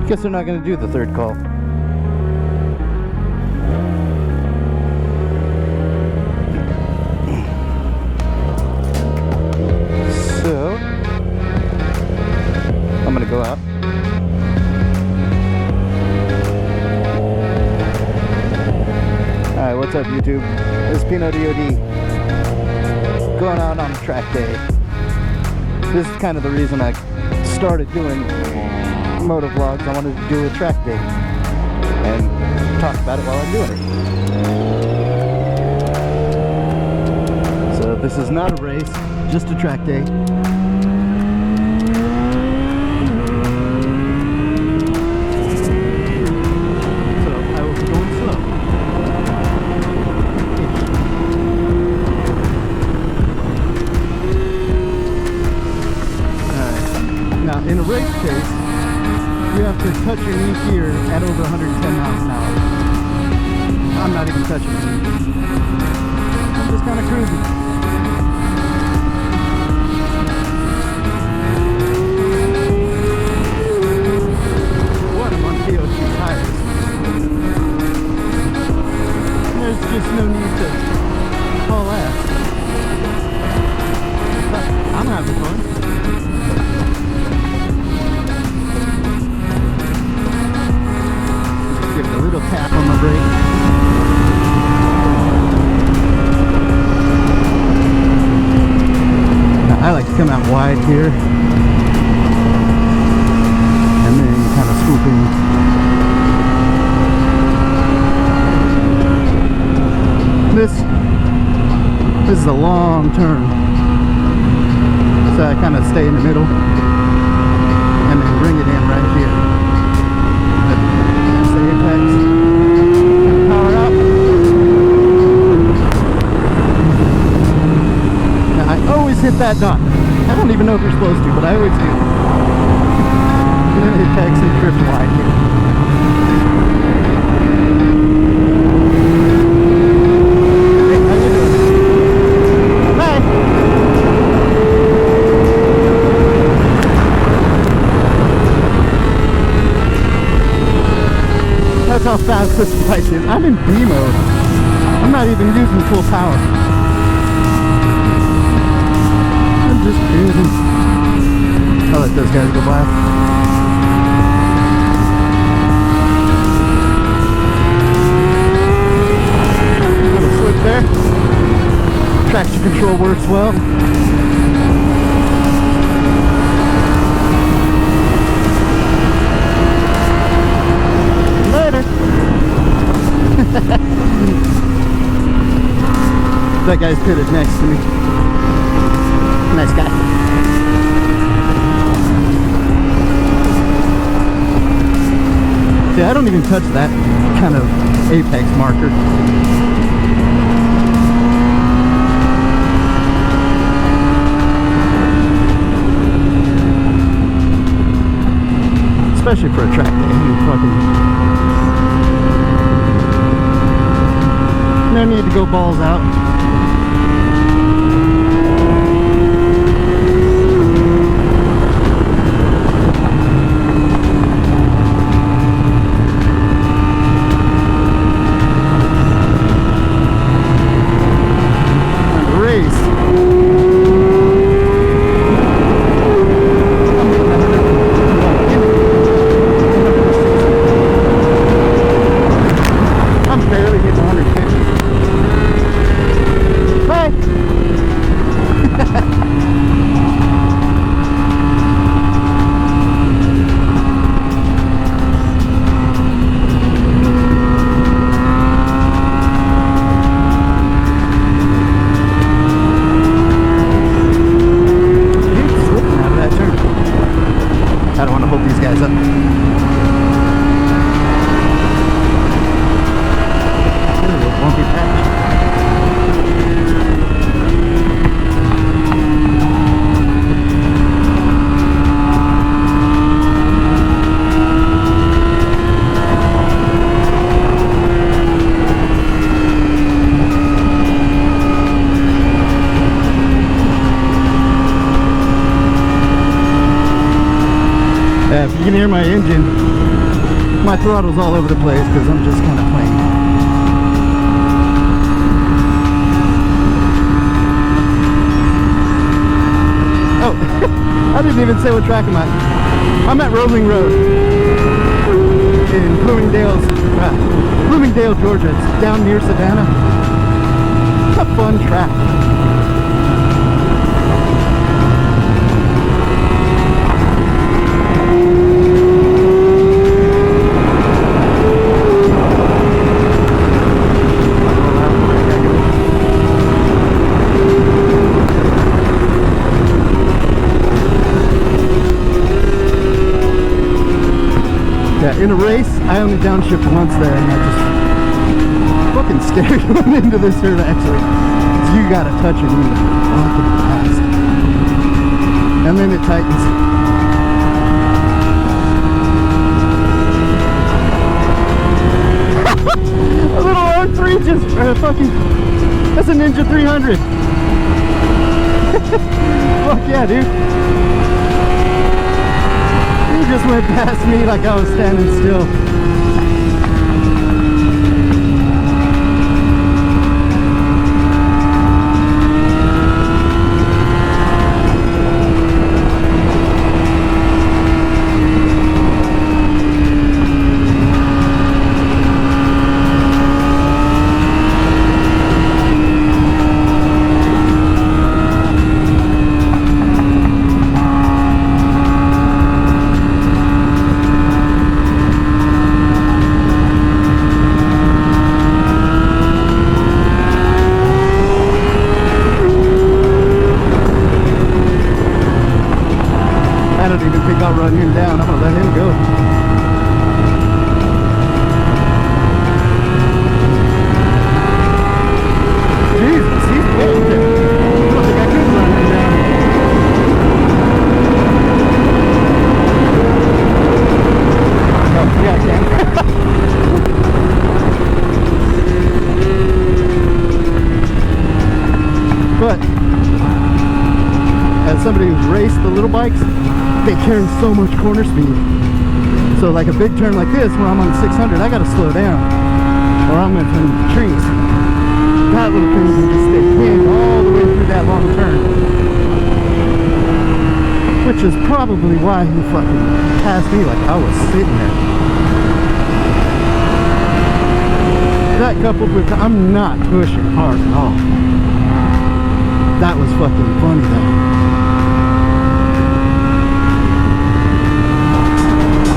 Guess they're not going to do the third call. So, I'm going to go out. Alright, what's up YouTube? This is Peanut EOD. Going out on track day. This is kind of the reason I started doing motovlogs. I wanted to do a track day and talk about it while I'm doing it. So this is not a race, just a track day. So I will be going slow. Alright. Now in a race case, you have to touch your knee here at over 110 miles an hour. I'm not even touching it. I'm just kind of cruising. What, I'm on POC tires. There's just no need to haul ass. But I'm having fun. Give it a little tap on my brake. Now, I like to come out wide here and then kind of swoop in. This is a long turn, so I kind of stay in the middle and then bring it in right here. Power up. Now I always hit that dot. I don't even know if you're supposed to, but I always do. And then apex and drift wide here. Hey, how you doing? Bye. That's how fast this bike is. I'm in B mode. I'm not even using full power. I'm just cruising. I'll let those guys go by. Little slip there. Traction control works well. That guy's pitted next to me. Nice guy. See, I don't even touch that kind of apex marker. Especially for a track day. No need to go balls out. if you can hear my engine, my throttle's all over the place because I'm just kind of playing. Oh, I didn't even say what track I'm at. I'm at Roebling Road in Bloomingdale, Georgia. It's down near Savannah. It's a fun track. In a race, I only downshift once there, and I just fucking scared going into this turn, actually. So you gotta touch it really fucking fast. And then it tightens. A little R3 just fucking... That's a Ninja 300. Fuck yeah, dude. Just went past me like I was standing still. I don't even think I'll run him down. I'm gonna let him go. Jesus, he's bolting. I don't think I could run him down. Oh, yeah, I can. But as somebody who's raced the little bikes, they carry so much corner speed. So like a big turn like this where I'm on 600, I gotta slow down or I'm gonna turn into trees. That little thing can just stay pinned all the way through that long turn. Which is probably why he fucking passed me like I was sitting there. That coupled with I'm not pushing hard at all. That was fucking funny though.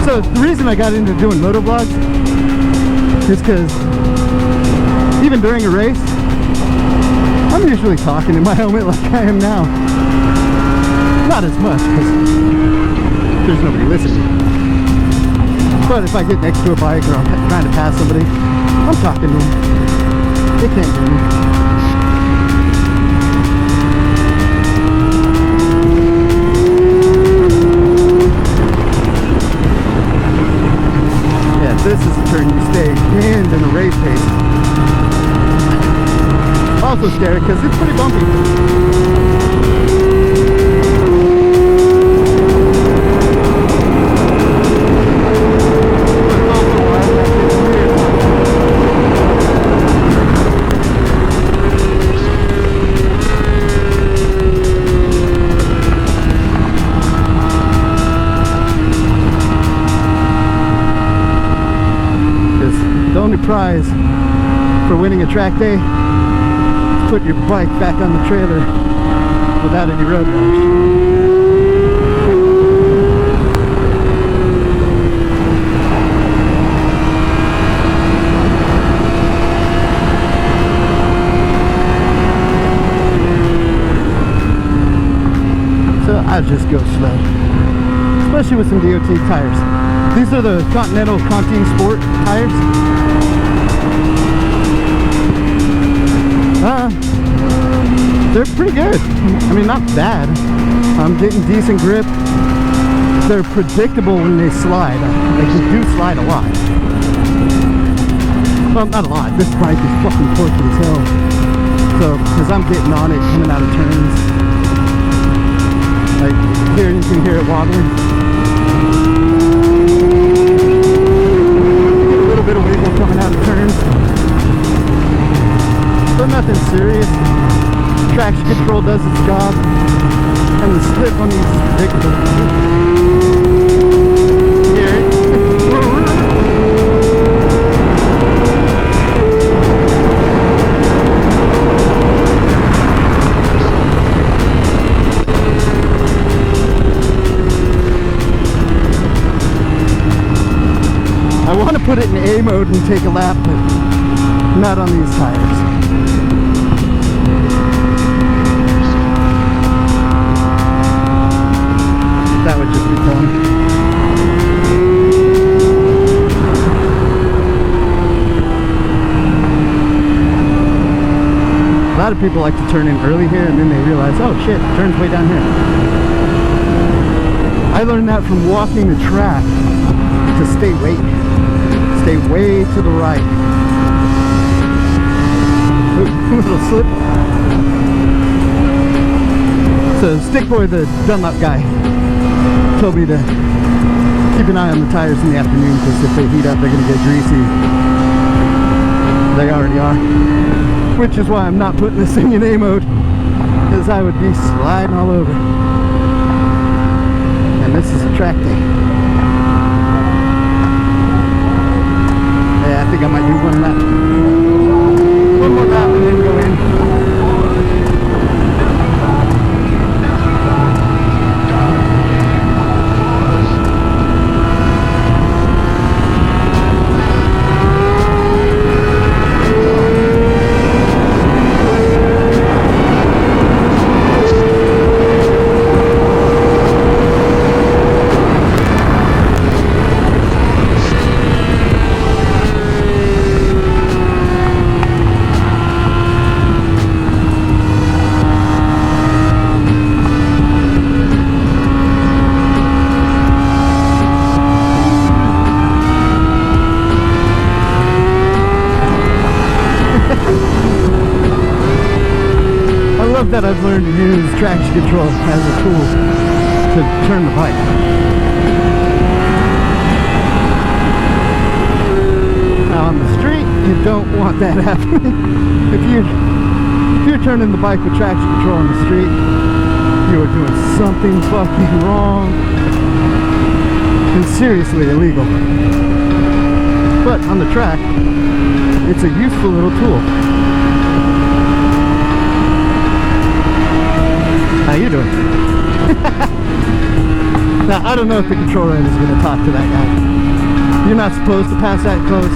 So the reason I got into doing motovlogs is because even during a race, I'm usually talking in my helmet like I am now. Not as much because there's nobody listening. But if I get next to a bike or I'm trying to pass somebody, I'm talking to them. They can't hear me. This is the turn you stay pinned in a race pace. Also scary because it's pretty bumpy. The only prize for winning a track day is put your bike back on the trailer without any road rash. So I just go slow, especially with some DOT tires. These are the Continental Conti-Sport tires. They're pretty good. I mean, not bad. I'm getting decent grip. They're predictable when they slide. They do slide a lot. Well, not a lot. This bike is fucking torquey as hell. So, because I'm getting on it, coming out of turns. Like, here you can hear it wobbling. nothing serious. Traction control does its job, and the slip on these is ridiculous. Hear it? I want to put it in A mode and take a lap, but not on these tires. That would just be fun. A lot of people like to turn in early here and then they realize, oh shit, it turns way down here. I learned that from walking the track to stay way to the right. Little slip. So Stick Boy, the Dunlop guy, told me to keep an eye on the tires in the afternoon because if they heat up, they're going to get greasy. They already are. Which is why I'm not putting this thing in A mode, because I would be sliding all over. And this is a track day. Yeah, I think I might do one lap. One more lap and then go in. That I've learned to use traction control as a tool to turn the bike. Now on the street, you don't want that happening. If you're turning the bike with traction control on the street, you are doing something fucking wrong and seriously illegal. But on the track, it's a useful little tool. How you doing? Now, I don't know if the control end is going to talk to that guy. You're not supposed to pass that close.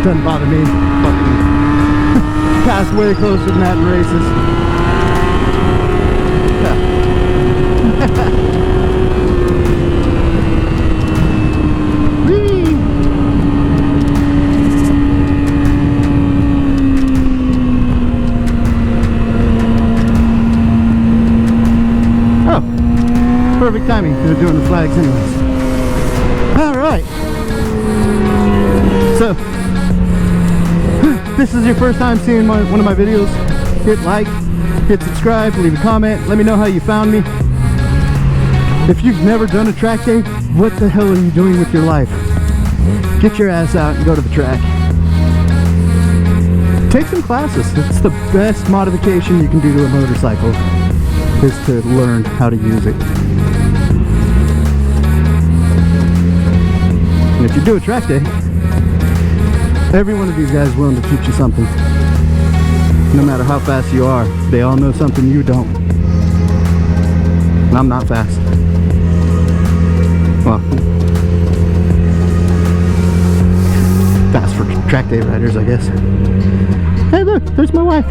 Doesn't bother me. Fucking pass way closer than that in races. Whee! Perfect timing because they're doing the flags anyways. Alright. So, this is your first time seeing one of my videos. Hit like, hit subscribe, leave a comment, let me know how you found me. If you've never done a track day, what the hell are you doing with your life? Get your ass out and go to the track. Take some classes. It's the best modification you can do to a motorcycle, is to learn how to use it. And if you do a track day, every one of these guys is willing to teach you something. No matter how fast you are, they all know something you don't. And I'm not fast. Well, fast for track day riders, I guess. Hey look, there's my wife.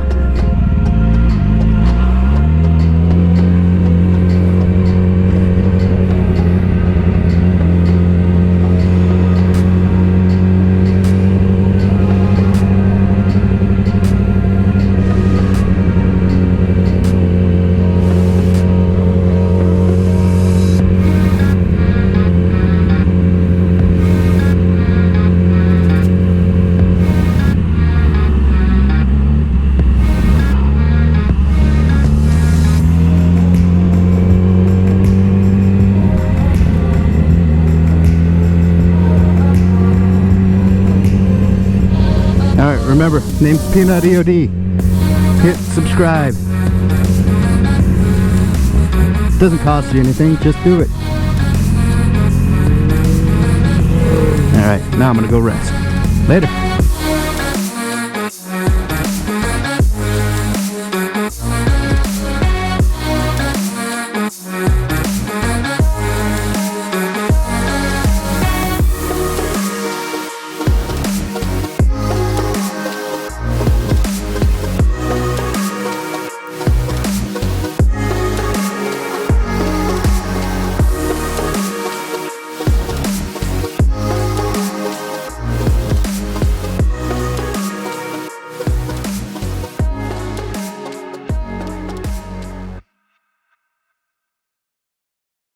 Remember, name's Peanut EOD. hit subscribe. Doesn't cost you anything, just do it. Alright, now I'm gonna go rest. Later.